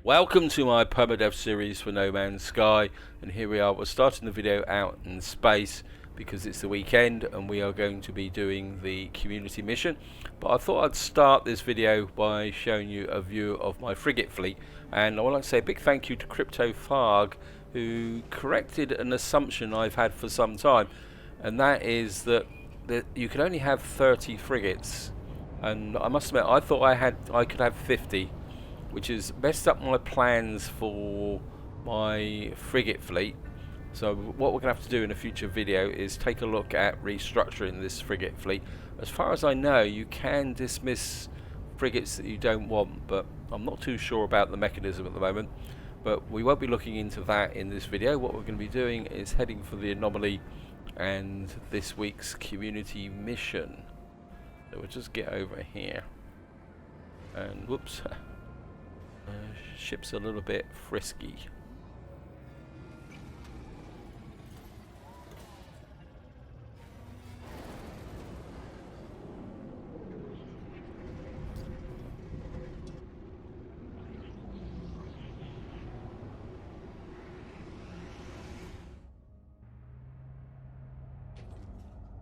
Welcome to my Permadeath series for No Man's Sky, and here we are. We're starting the video out in space because it's the weekend and we are going to be doing the community mission. But I thought I'd start this video by showing you a view of my frigate fleet, and I want to say a big thank you to Crypto Farg, who corrected an assumption I've had for some time, and that is that you can only have 30 frigates, and I must admit I thought I could have 50, which has messed up my plans for my frigate fleet. So what we're going to have to do in a future video is take a look at restructuring this frigate fleet. As far as I know, you can dismiss frigates that you don't want, but I'm not too sure about the mechanism at the moment. But we won't be looking into that in this video. What we're going to be doing is heading for the anomaly and this week's community mission. So we'll just get over here. And whoops. Ship's a little bit frisky.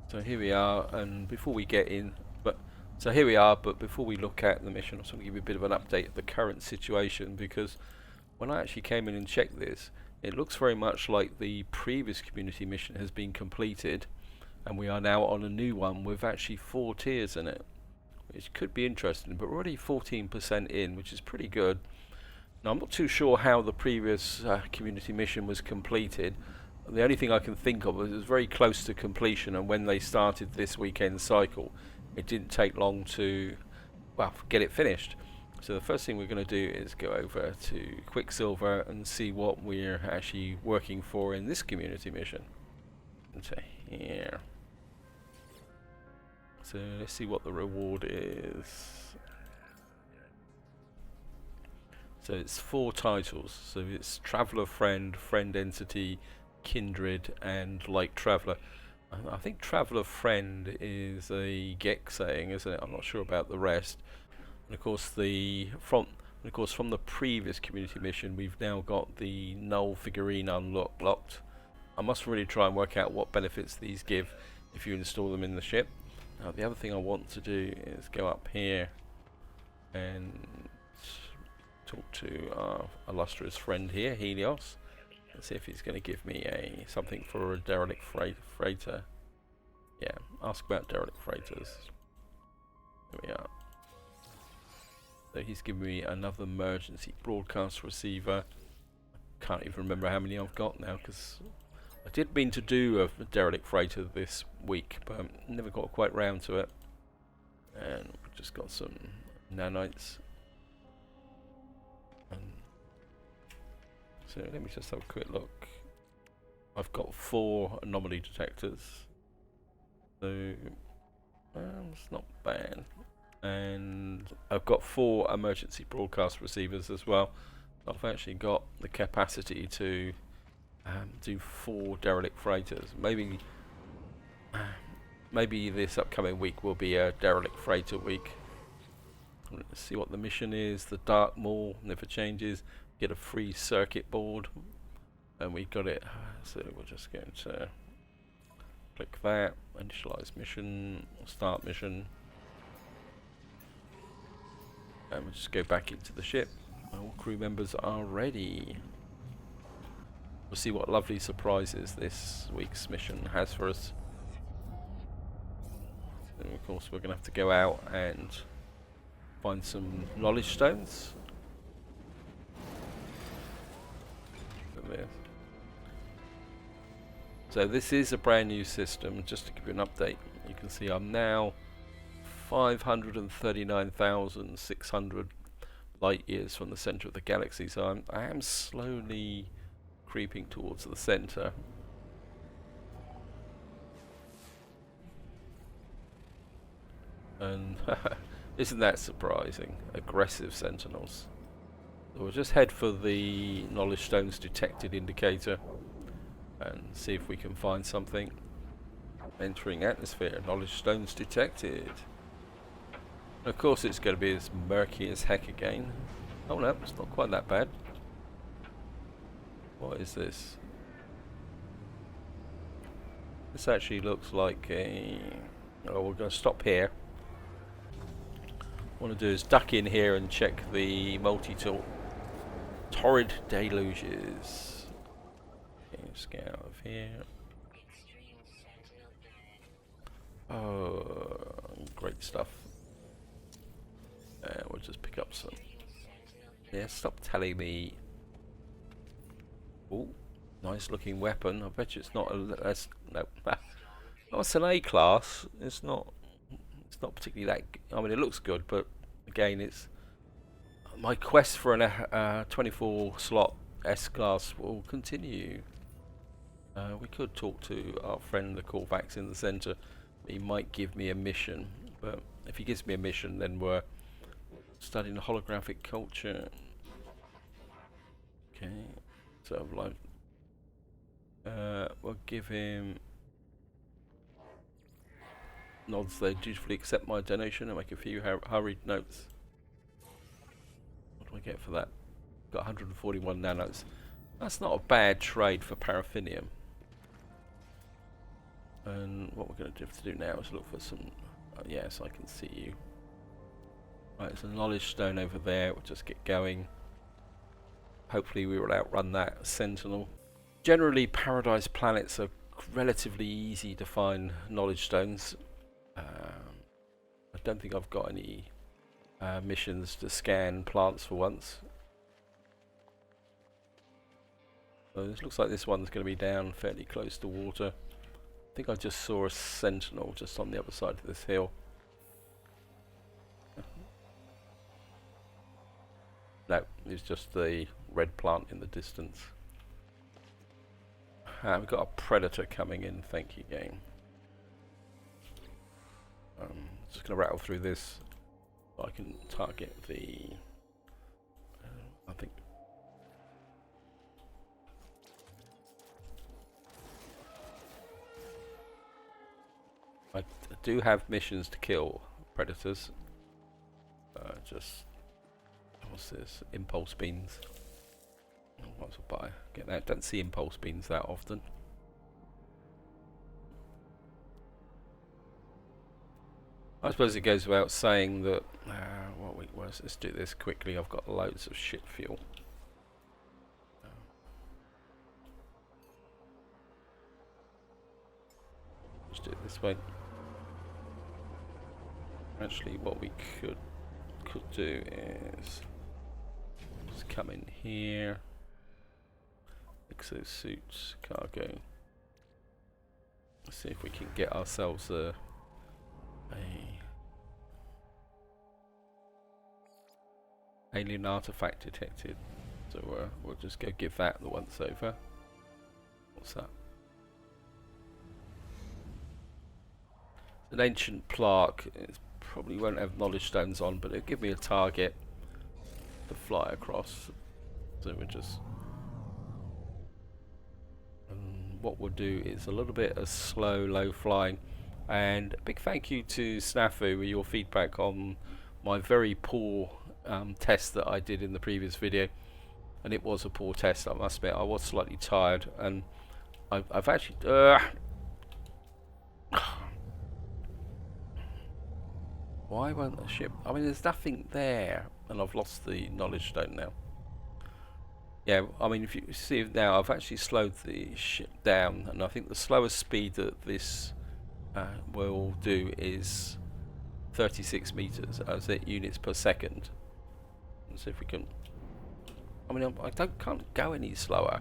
So here we are, and before we get in, but before we look at the mission, I just want to give you a bit of an update of the current situation, because when I actually came in and checked this, it looks very much like the previous community mission has been completed, and we are now on a new one with actually 4 tiers in it, which could be interesting. But we're already 14% in, which is pretty good. Now, I'm not too sure how the previous community mission was completed. The only thing I can think of is it was very close to completion, and when they started this weekend cycle, it didn't take long to, well, get it finished. So the first thing we're going to do is go over to Quicksilver and see what we're actually working for in this community mission. Into here. So let's see what the reward is. So it's 4 titles. So it's Traveller Friend, Friend Entity, Kindred, and Like Traveller. I think Traveller Friend is a Gex saying, isn't it? I'm not sure about the rest. And of course from the previous community mission, we've now got the Null figurine unlocked. I must really try and work out what benefits these give if you install them in the ship. Now, the other thing I want to do is go up here and talk to our illustrious friend here, Helios. Let's see if he's going to give me something for a derelict freighter. Yeah, ask about derelict freighters. There we are. So he's given me another emergency broadcast receiver. Can't even remember how many I've got now, because I did mean to do a derelict freighter this week, but never got quite round to it. And we've just got some nanites. So let me just have a quick look. I've got 4 anomaly detectors, so it's not bad. And I've got 4 emergency broadcast receivers as well. I've actually got the capacity to do 4 derelict freighters. Maybe this upcoming week will be a derelict freighter week. Let's see what the mission is. The Dark Maul never changes. Get a free circuit board, and we got it. So we're just going to click that, initialize mission, start mission, and we'll just go back into the ship. All crew members are ready. We'll see what lovely surprises this week's mission has for us. And of course we're going to have to go out and find some knowledge stones. So this is a brand new system. Just to give you an update, you can see I'm now 539,600 light years from the center of the galaxy, so I am slowly creeping towards the center. And isn't that surprising? Aggressive sentinels. So we'll just head for the knowledge stones detected indicator and see if we can find something. Entering atmosphere, knowledge stones detected. Of course it's going to be as murky as heck again. Oh no, it's not quite that bad. What is this? This actually looks like a... Oh, we're going to stop here. What I want to do is duck in here and check the multi-tool. Torrid deluges. Okay, let's get out of here. Oh, great stuff. We'll just pick up some. Yeah, stop telling me. Oh, nice looking weapon. I bet you it's not a. No, oh, it's an A class. It's not. It's not particularly that. I mean, it looks good, but again, it's my quest for an 24 slot S class will continue. We could talk to our friend the Corvax in the centre. He might give me a mission, but if he gives me a mission, then we're studying holographic culture. Okay, so like, we'll give him nods. They dutifully accept my donation and make a few hurried notes. What do I get for that? Got 141 nanos. That's not a bad trade for paraffinium. And what we're going to have to do now is look for some... yes, I can see you. Right, there's a knowledge stone over there. We'll just get going. Hopefully we will outrun that sentinel. Generally, paradise planets are relatively easy to find knowledge stones. I don't think I've got any missions to scan plants for once. So this looks like this one's going to be down fairly close to water. I think I just saw a sentinel just on the other side of this hill. No, it's just the red plant in the distance. We've got a predator coming in, thank you game. Just going to rattle through this so I can target the... I think... I do have missions to kill predators. Just... What's this? Impulse beans. What's a buy? Get that. Don't see impulse beans that often. I suppose it goes without saying that. Let's do this quickly. I've got loads of shit fuel. Let's do it this way. Actually, what we could do is just come in here. Exosuits, cargo. Let's see if we can get ourselves a alien artifact detected. So we'll just go give that the once over. What's that? An ancient plaque. It probably won't have knowledge stones on, but it'll give me a target to fly across. So we'll just... what we'll do is a little bit of slow, low flying. And a big thank you to Snafu with your feedback on my very poor test that I did in the previous video. And it was a poor test, I must admit. I was slightly tired, and I've actually... Why won't the ship... I mean, there's nothing there, and I've lost the knowledge stone now. Yeah, I mean, if you see now, I've actually slowed the ship down, and I think the slowest speed that this will do is 36 meters, as it units per second. Let's see if we can... I mean, I can't go any slower.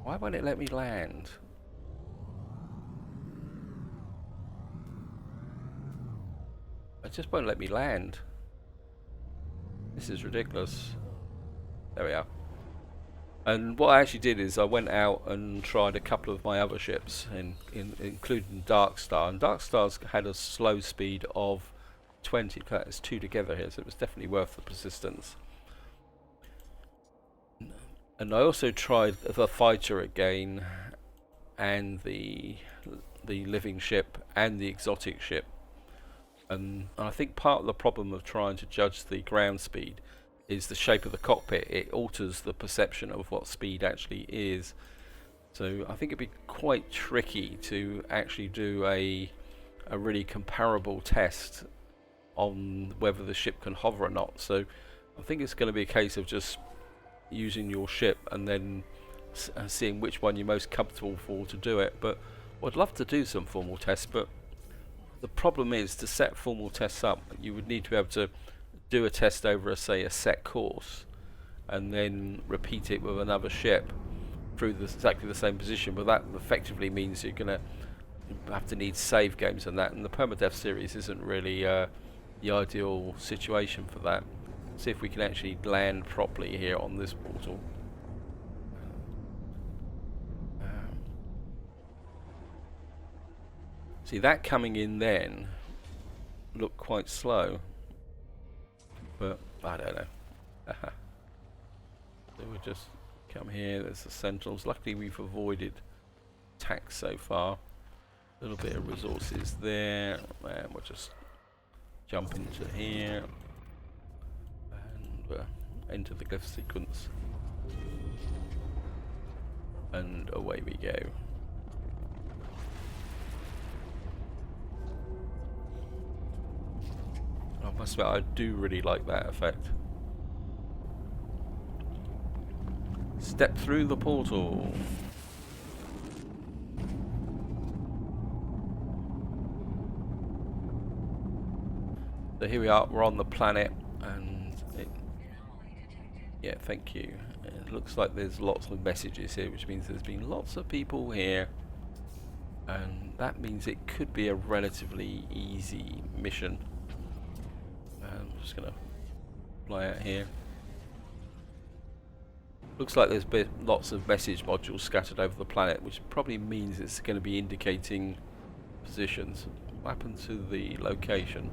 Why won't it let me land? It just won't let me land. This is ridiculous. There we are. And what I actually did is I went out and tried a couple of my other ships, including Dark Star. And Dark Star's had a slow speed of 20. It's two together here, so it was definitely worth the persistence. And I also tried the fighter again, and the living ship, and the exotic ship. And I think part of the problem of trying to judge the ground speed is the shape of the cockpit. It alters the perception of what speed actually is. So I think it'd be quite tricky to actually do a really comparable test on whether the ship can hover or not. So I think it's going to be a case of just using your ship and then seeing which one you're most comfortable for to do it. But I'd love to do some formal tests, but the problem is, to set formal tests up, you would need to be able to do a test over, say, a set course, and then repeat it with another ship through exactly the same position. But that effectively means you're going to have to need save games and that, and the Permadeath series isn't really the ideal situation for that. See if we can actually land properly here on this portal. See, that coming in then looked quite slow, but I don't know. So we'll just come here. There's the Sentinels. Luckily we've avoided attacks so far. A little bit of resources there, and we'll just jump into here and enter the glyph sequence, and away we go. I must admit, I do really like that effect. Step through the portal. So here we are, we're on the planet, and yeah, thank you. It looks like there's lots of messages here, which means there's been lots of people here, and that means it could be a relatively easy mission. I'm just gonna fly out here. Looks like there's lots of message modules scattered over the planet, which probably means it's going to be indicating positions. What happened to the location?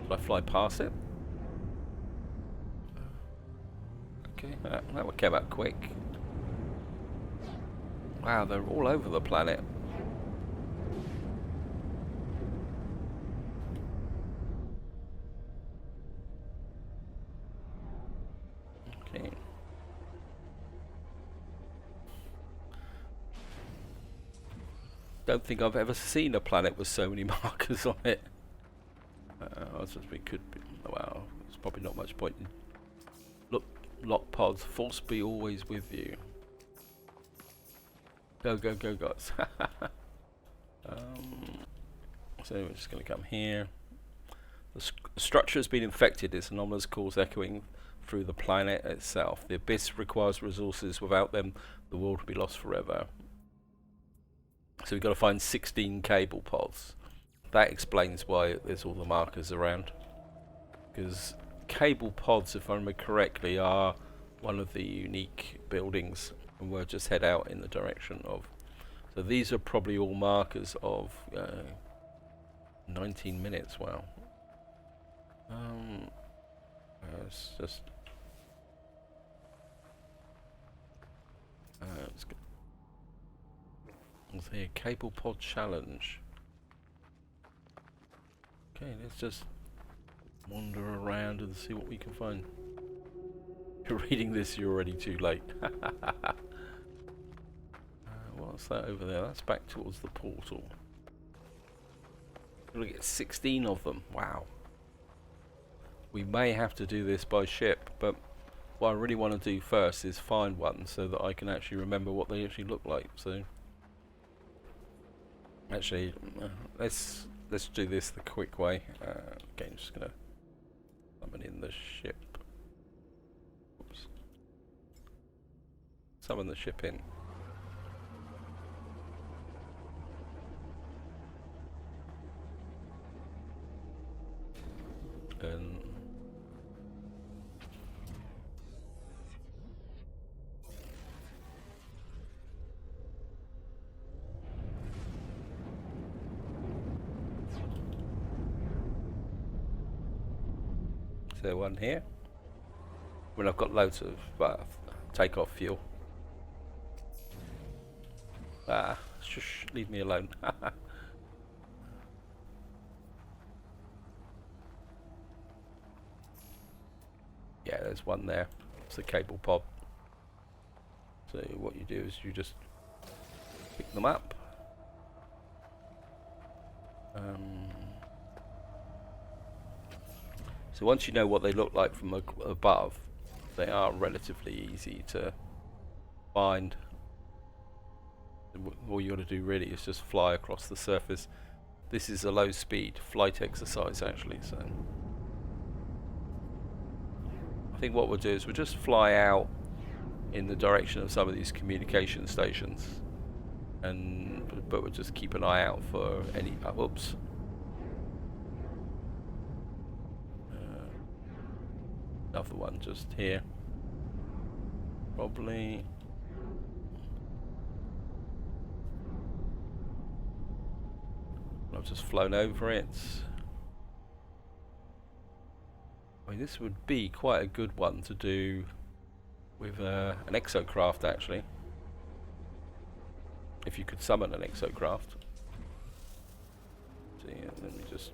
Did I fly past it? Okay, that one came out quick. Wow, they're all over the planet. Okay. Don't think I've ever seen a planet with so many markers on it. I suppose we could be. Wow, there's probably not much point in. Look, lock pods. Force be always with you. Go, go, go, guys. So we're just going to come here. The structure has been infected. Its anomalous cause echoing through the planet itself. The abyss requires resources. Without them, the world will be lost forever. So we've got to find 16 cable pods. That explains why there's all the markers around. Because cable pods, if I remember correctly, are one of the unique buildings, and we'll just head out in the direction of. So these are probably all markers of 19 minutes. Wow. It's just. Let's go. Let's see, a cable pod challenge. Okay, let's just wander around and see what we can find. If you're reading this, you're already too late. What's that over there? That's back towards the portal. We're gonna get 16 of them. Wow. We may have to do this by ship, but what I really want to do first is find one so that I can actually remember what they actually look like. So, actually, let's do this the quick way. Okay, I'm just gonna summon in the ship. Oops. Summon the ship in. And is there one here? When I've got loads of takeoff fuel. Shush, leave me alone. Yeah, there's one there. It's a cable pod. So what you do is you just pick them up. So once you know what they look like from above, they are relatively easy to find. All you got to do really is just fly across the surface. This is a low speed flight exercise actually, so I think what we'll do is we'll just fly out in the direction of some of these communication stations, but we'll just keep an eye out for any oops. Another one just here. Probably. I've just flown over it. I mean, this would be quite a good one to do with an exocraft, actually. If you could summon an exocraft. So yeah, let me just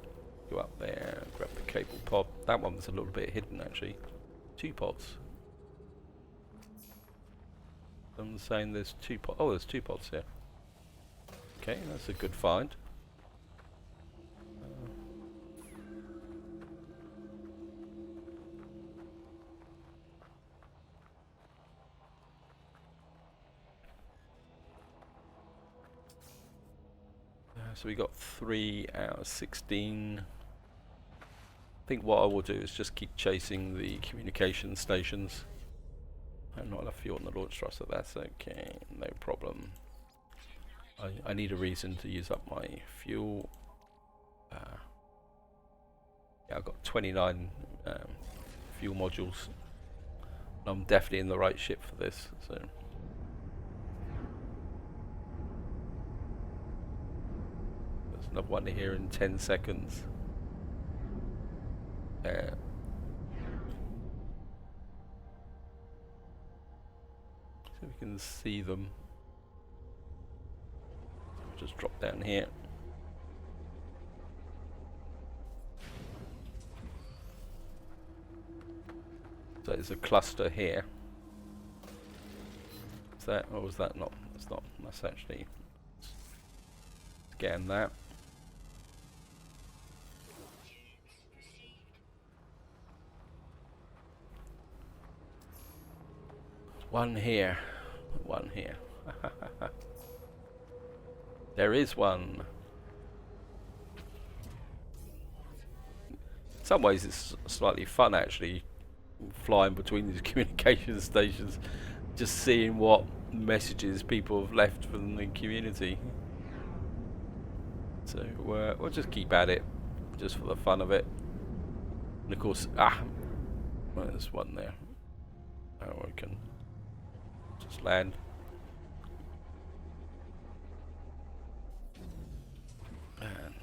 go up there, grab the cable pod. That one was a little bit hidden, actually. 2 pods. I'm saying there's 2 pods. Oh, there's 2 pods here. Okay, that's a good find. So we got 3 out of 16. I think what I will do is just keep chasing the communication stations. I have not enough fuel on the launch thruster, that's okay, no problem. I need a reason to use up my fuel. Yeah, I've got 29 fuel modules. I'm definitely in the right ship for this. So. There's another one here in 10 seconds. So we can see them. Just drop down here. So there's a cluster here. Is that, or was that not? That's not. That's actually. Scan that. One here. One here. There is one. In some ways it's slightly fun actually, flying between these communication stations, just seeing what messages people have left from the community. So we'll just keep at it, just for the fun of it. And of course, well, there's one there. Oh, we can just land. And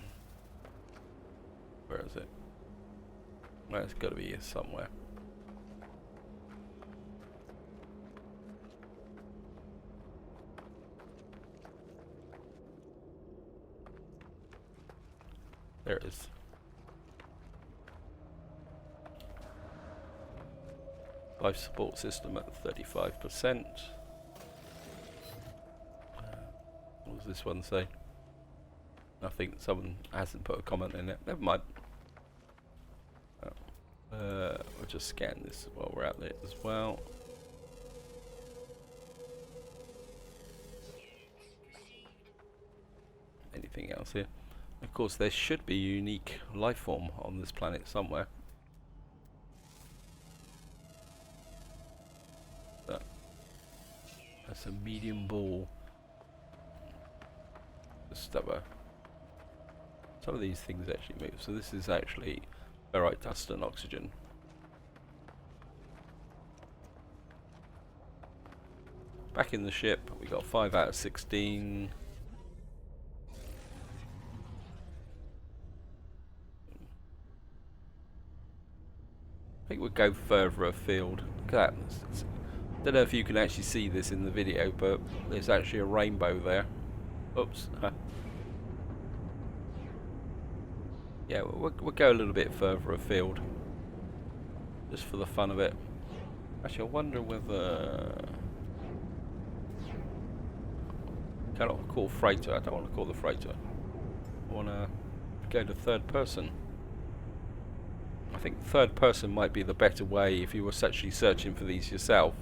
where is it? Well, it's got to be here somewhere. There it is. Life support system at 35%. What does this one say? I think someone hasn't put a comment in it. Never mind. We'll just scan this while we're out there as well. Anything else here? Of course, there should be a unique life form on this planet somewhere. That's a medium ball. Just have a. Some of these things actually move. So this is actually ferrite dust and oxygen. Back in the ship, we got 5 out of 16. I think we'll go further afield. Look at that. Don't know if you can actually see this in the video, but there's actually a rainbow there. Oops. Yeah, we'll go a little bit further afield, just for the fun of it. Actually, I wonder whether... Cannot call freighter. I don't want to call the freighter. I want to go to third person. I think third person might be the better way if you were actually searching for these yourself.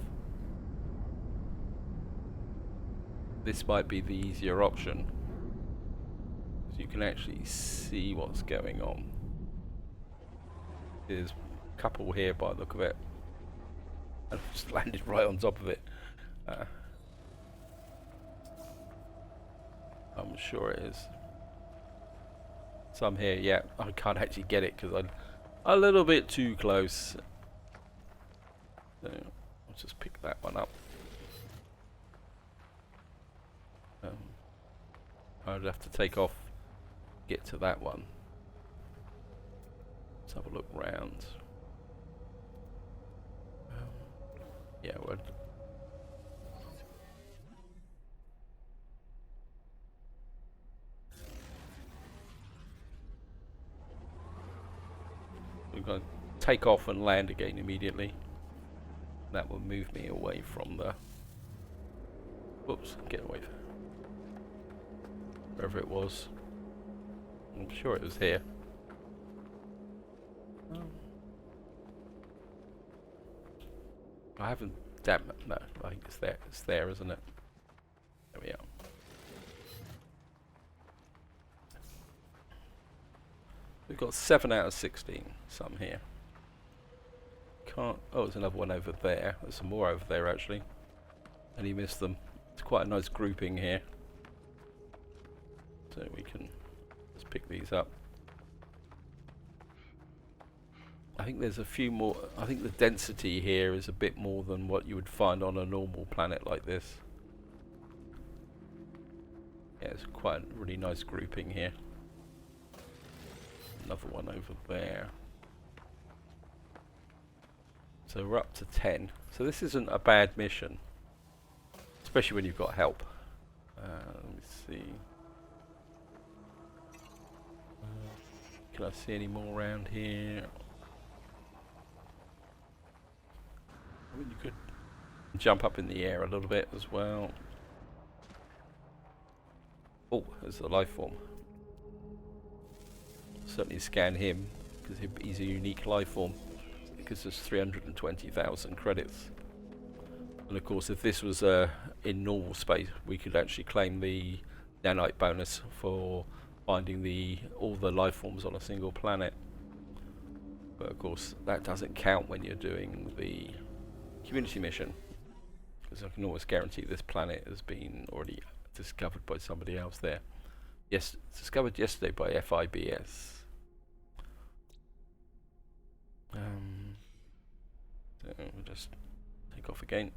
This might be the easier option. So you can actually see what's going on. There's a couple here by the look of it. And I've just landed right on top of it. I'm sure it is. Some here, yeah. I can't actually get it because I'm a little bit too close. So I'll just pick that one up. I'd have to take off, get to that one. Let's have a look round. Yeah, we're going to take off and land again immediately. That will move me away from the... Whoops, get away from wherever it was. I'm sure it was here. I haven't... Damn it, no, I think it's there. It's there, isn't it? There we are. We've got 7 out of 16, some here. Can't... Oh, there's another one over there. There's some more over there, actually. And you missed them. It's quite a nice grouping here. So we can just pick these up. I think there's a few more... I think the density here is a bit more than what you would find on a normal planet like this. Yeah, it's quite a really nice grouping here. Another one over there. So we're up to 10. So this isn't a bad mission. Especially when you've got help. Let me see. Can I see any more around here? I mean, you could jump up in the air a little bit as well. Oh, there's a life form. Certainly scan him because he's a unique life form. Because there's 320,000 credits. And of course, if this was in normal space, we could actually claim the nanite bonus for finding all the life forms on a single planet. But of course, that doesn't count when you're doing the community mission, because I can always guarantee this planet has been already discovered by somebody else there. Yes, discovered yesterday by FIBS. So we'll just take off again.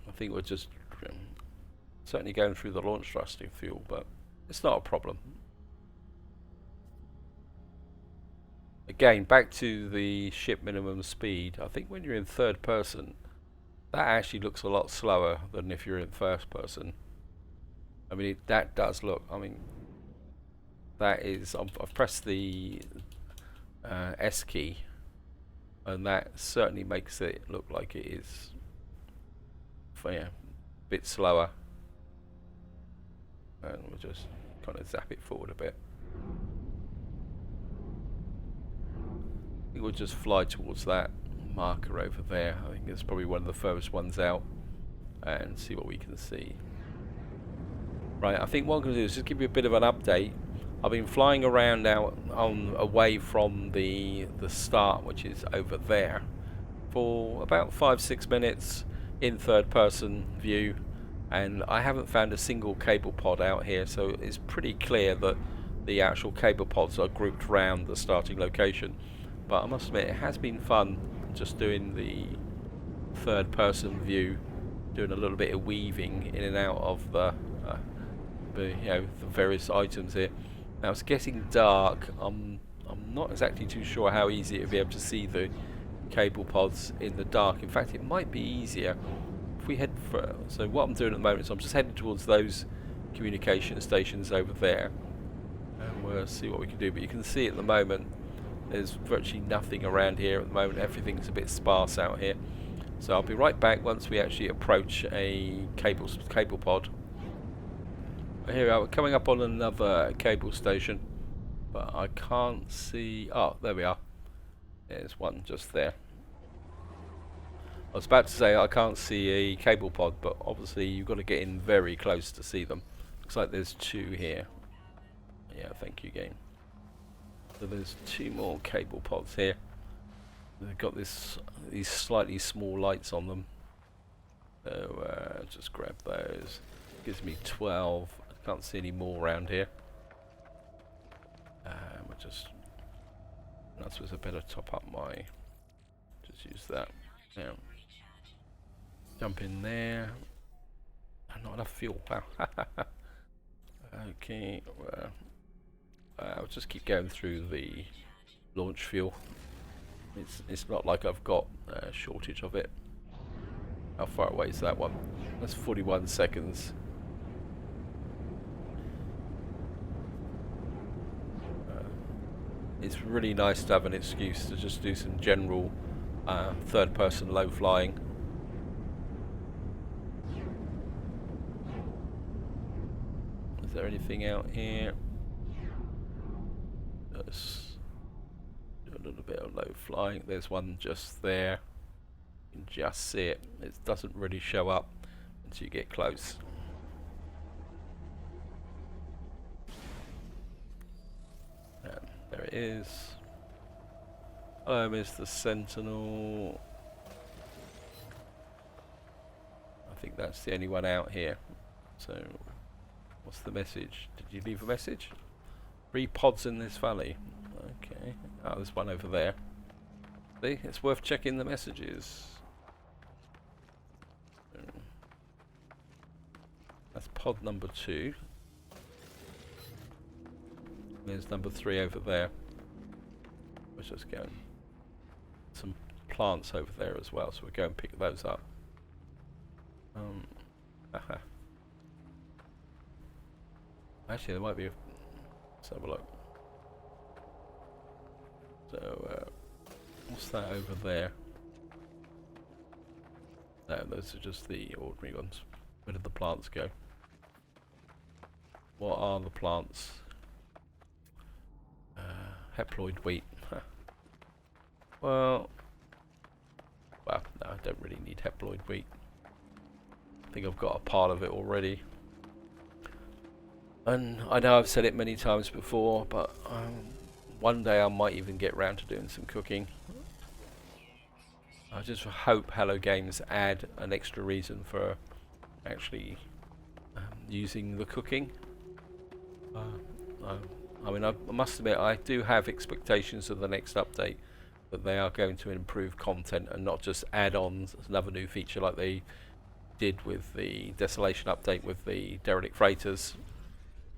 I think we're just certainly going through the launch thrusting fuel, but it's not a problem. Again, back to the ship minimum speed. I think when you're in third person, that actually looks a lot slower than if you're in first person. I mean, that does look. I mean, that is. I've pressed the S key, and that certainly makes it look like it is. Yeah, a bit slower. And we'll just kind of zap it forward a bit. I think we'll just fly towards that marker over there. I think it's probably one of the furthest ones out, and see what we can see. Right, I think what I'm going to do is just give you a bit of an update. I've been flying around out away from the start, which is over there, for about 5-6 minutes in third person view, and I haven't found a single cable pod out here, so it's pretty clear that the actual cable pods are grouped around the starting location. But I must admit, it has been fun just doing the third person view, doing a little bit of weaving in and out of the various items here. Now it's getting dark. I'm not exactly too sure how easy it would be able to see the cable pods in the dark. In fact, it might be easier if we head for... So what I'm doing at the moment is I'm just heading towards those communication stations over there, and we'll see what we can do. But you can see at the moment There's virtually nothing around here at the moment. Everything's a bit sparse out here. So I'll be right back once we actually approach a cable pod. Here we are, we're coming up on another cable station, but I can't see. Oh, there we are. There's one just there. I was about to say I can't see a cable pod, but obviously you've got to get in very close to see them. Looks like there's two here. Yeah, thank you, game. So there's two more cable pods here. They've got these slightly small lights on them. So just grab those. Gives me 12. I can't see any more around here. I suppose I better top up my. Just use that. Yeah. Jump in there. Not enough fuel. Wow. Okay. Well, I'll just keep going through the launch fuel. It's not like I've got a shortage of it. How far away is that one? That's 41 seconds. It's really nice to have an excuse to just do some general third-person low flying. Is there anything out here? Let's do a little bit of low flying. There's one just there. You can just see it. It doesn't really show up until you get close. There it is. Is the Sentinel. I think that's the only one out here. So, what's the message? Did you leave a message? 3 pods in this valley. Okay. Oh, there's one over there. See, it's worth checking the messages. That's pod number 2. There's number 3 over there. Let's just go. Some plants over there as well, so we'll go and pick those up. Actually, there might be. Let's have a look. So, what's that over there? No, those are just the ordinary ones. Where did the plants go? What are the plants? Haploid wheat. Well, no, I don't really need haploid wheat. I think I've got a part of it already. And I know I've said it many times before, but one day I might even get round to doing some cooking. I just hope Hello Games add an extra reason for actually using the cooking. I mean, I must admit, I do have expectations of the next update that they are going to improve content and not just add on another new feature like they did with the Desolation update with the derelict freighters.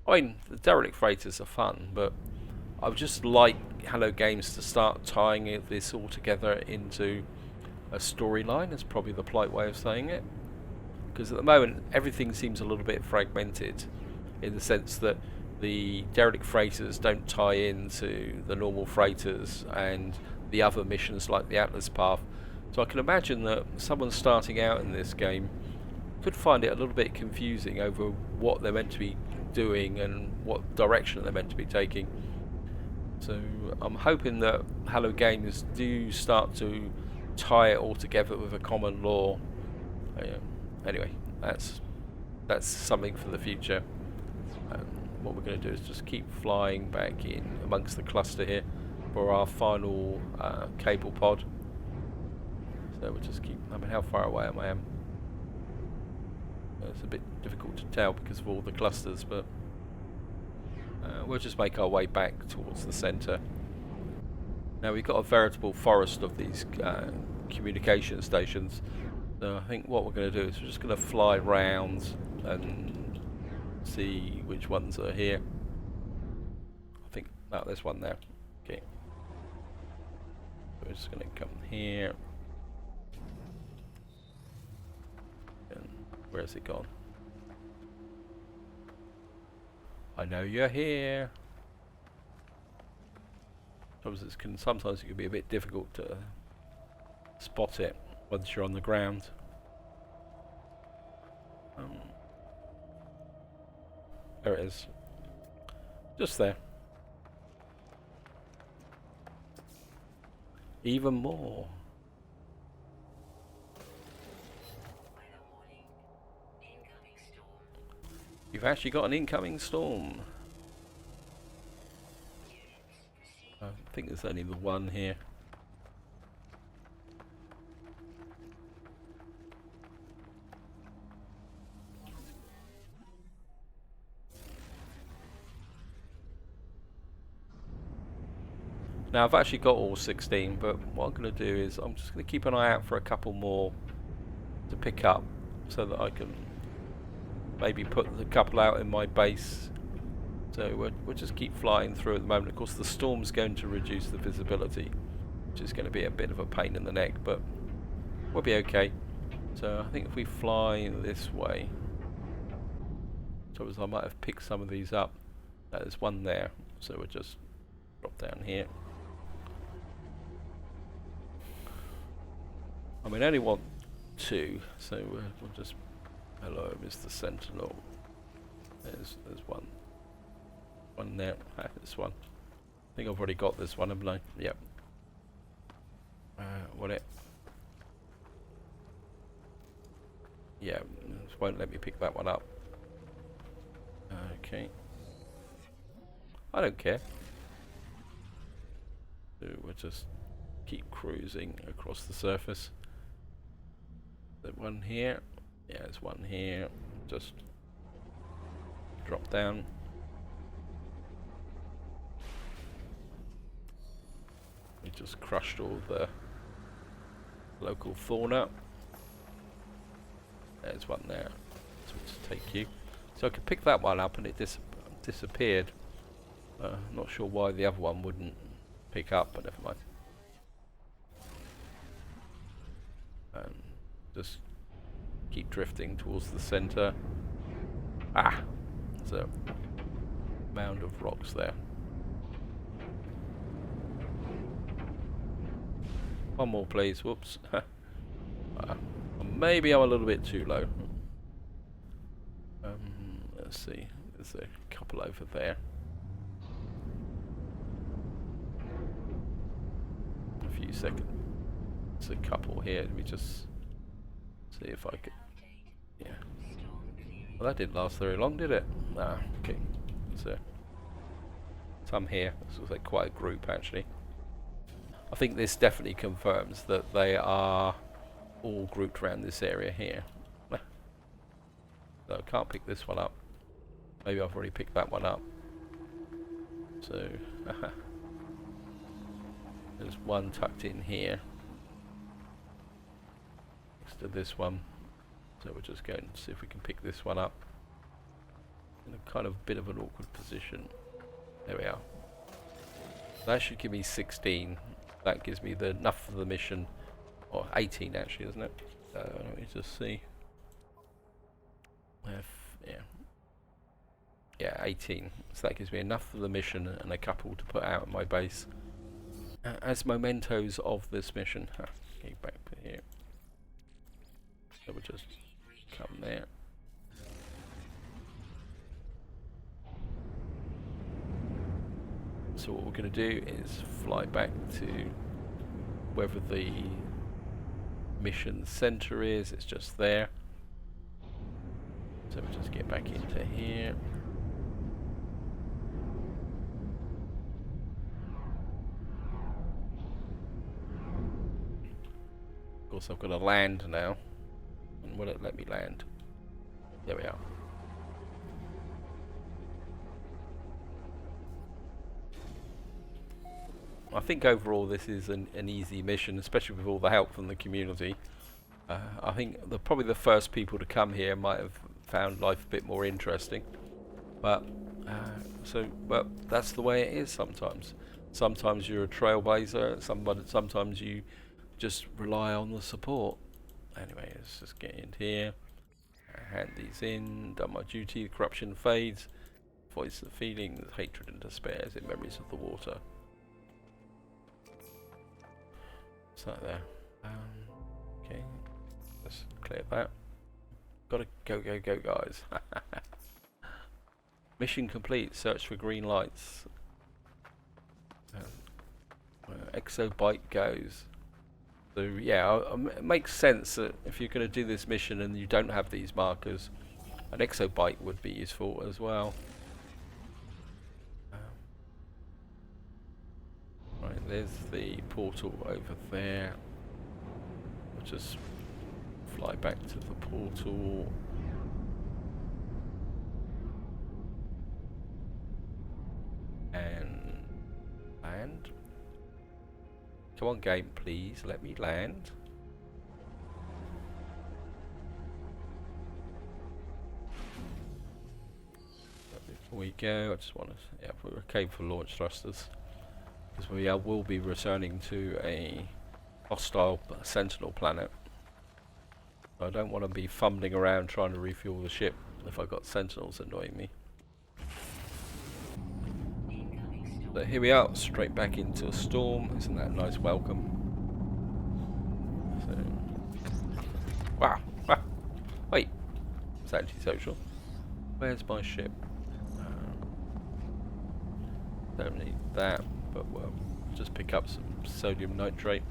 I mean, the derelict freighters are fun, but I would just like Hello Games to start tying this all together into a storyline, is probably the polite way of saying it. Because at the moment, everything seems a little bit fragmented in the sense that the derelict freighters don't tie into the normal freighters and the other missions like the Atlas Path. So I can imagine that someone starting out in this game could find it a little bit confusing over what they're meant to be doing and what direction they're meant to be taking. So I'm hoping that Hello Games do start to tie it all together with a common lore. Anyway, that's something for the future. What we're going to do is just keep flying back in amongst the cluster here for our final cable pod. So we'll just keep. I mean, how far away am I? It's a bit difficult to tell because of all the clusters, but we'll just make our way back towards the centre. Now we've got a veritable forest of these communication stations. So I think what we're going to do is we're just going to fly round and see which ones are here. I think there's one there. Okay. So we're just going to come here. And where's it gone? I know you're here. Sometimes it can be a bit difficult to spot it once you're on the ground. There it is. Just there. Even more. You've actually got an incoming storm. I think there's only the one here. Now I've actually got all 16, but what I'm going to do is I'm just going to keep an eye out for a couple more to pick up, so that I can maybe put a couple out in my base. So we'll just keep flying through at the moment. Of course the storm's going to reduce the visibility, which is going to be a bit of a pain in the neck, but we'll be okay. So I think if we fly this way, so I might have picked some of these up. There's one there, so we'll just drop down here. I mean, I only want 2, so we'll just... Hello, Mr. Sentinel. There's one. One there. This one. I think I've already got this one, haven't I? Yep. What it? Yeah, it won't let me pick that one up. Okay. I don't care. So we'll just keep cruising across the surface. There's one here. Yeah, there's one here. Just drop down. We just crushed all the local fauna. There's one there. So we'll just take you. So I could pick that one up and it disappeared. Not sure why the other one wouldn't pick up, but never mind. And just keep drifting towards the center. Ah! There's a mound of rocks there. One more please, whoops. Maybe I'm a little bit too low. Let's see, there's a couple over there. A few seconds. There's a couple here, let me just see if I could... Yeah. Well, that didn't last very long, did it? Ah, okay. So, some here. This was like quite a group, actually. I think this definitely confirms that they are all grouped around this area here. So I can't pick this one up. Maybe I've already picked that one up. So, there's one tucked in here. Next to this one. So we'll just go and see if we can pick this one up. In a kind of bit of an awkward position. There we are. That should give me 16. That gives me enough for the mission. Or 18 actually, isn't it? Let me just see. Yeah. Yeah, 18. So that gives me enough for the mission and a couple to put out at my base. As mementos of this mission. Okay, back to here. So we'll just come there. So what we're going to do is fly back to wherever the mission center is. It's just there. So we'll just get back into here. Of course I've got to land now. And will it let me land? There we are. I think overall this is an easy mission, especially with all the help from the community. I think probably the first people to come here might have found life a bit more interesting, but that's the way it is sometimes. Sometimes you're a trailblazer, sometimes you just rely on the support. Anyway, let's just get in here, hand these in, done my duty. The corruption fades, voice the feelings, hatred and despair as in memories of the water. What's that there? Okay, let's clear that. Gotta go, go, go, guys. Mission complete. Search for green lights. Where exobyte goes. So yeah, it makes sense that if you're going to do this mission and you don't have these markers, an exobyte would be useful as well. Right, there's the portal over there. We'll just fly back to the portal. And land. Come on, game, please let me land. But before we go, I just want to, yeah, we're okay for launch thrusters, because we will be returning to a hostile sentinel planet. I don't want to be fumbling around trying to refuel the ship if I've got sentinels annoying me. So here we are, straight back into a storm. Isn't that a nice welcome? So, wow, wow. Wait, it's antisocial. Where's my ship? Don't need that, but we'll just pick up some sodium nitrate.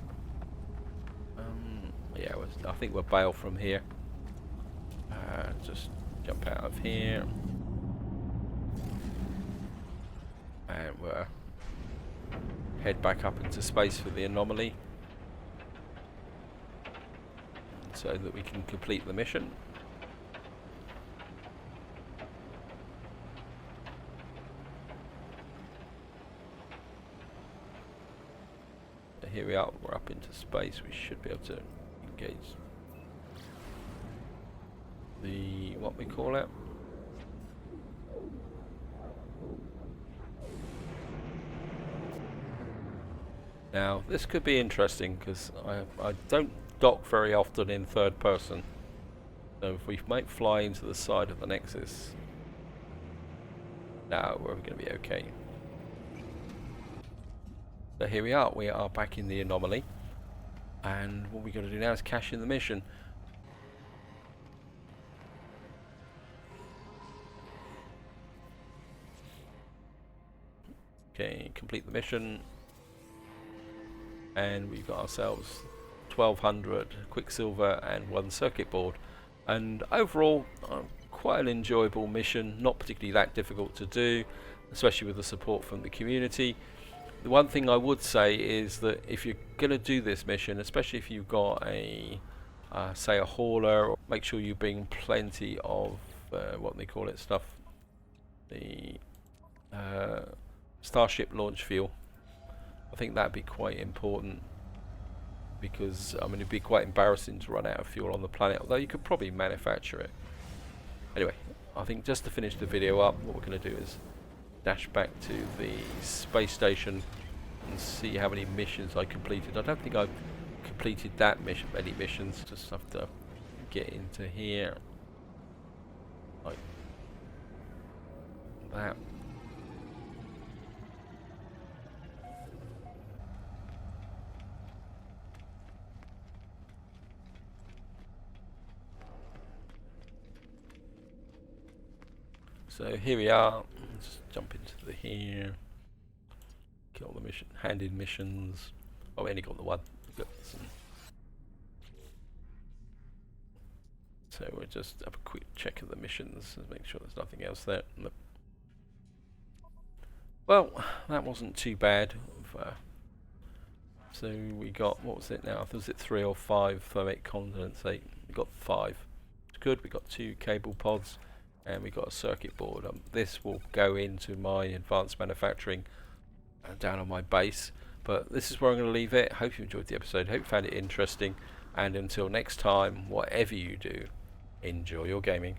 Yeah, I think we'll bail from here. Just jump out of here. And we'll head back up into space for the anomaly, so that we can complete the mission. So here we are, we're up into space. We should be able to engage the, what we call it, now this could be interesting because I don't dock very often in third person, so if we might fly into the side of the Nexus, now we're going to be okay. So here we are back in the anomaly, and what we're going to do now is cash in the mission. Okay, complete the mission, and we've got ourselves 1200 Quicksilver and 1 circuit board, and overall quite an enjoyable mission, not particularly that difficult to do, especially with the support from the community. The one thing I would say is that if you're going to do this mission, especially if you've got a say a hauler, make sure you bring plenty of what they call it stuff, the Starship launch fuel. I think that'd be quite important, because I mean it'd be quite embarrassing to run out of fuel on the planet, although you could probably manufacture it. Anyway, I think just to finish the video up, what we're going to do is dash back to the space station and see how many missions I completed. I don't think I've completed that many missions. Just have to get into here like that. So here we are. Let's jump into the here. Kill the mission, hand in missions. Oh, we only got the one. Got some. So we'll just have a quick check of the missions and make sure there's nothing else there. Nope. Well, that wasn't too bad. So we got, what was it now? Was it 3 or 5 thermic condensate? We got 5. It's good. We got 2 cable pods, and we got a circuit board. This will go into my advanced manufacturing down on my base, but this is where I'm going to leave it. Hope you enjoyed the episode, hope you found it interesting, and until next time, whatever you do, enjoy your gaming.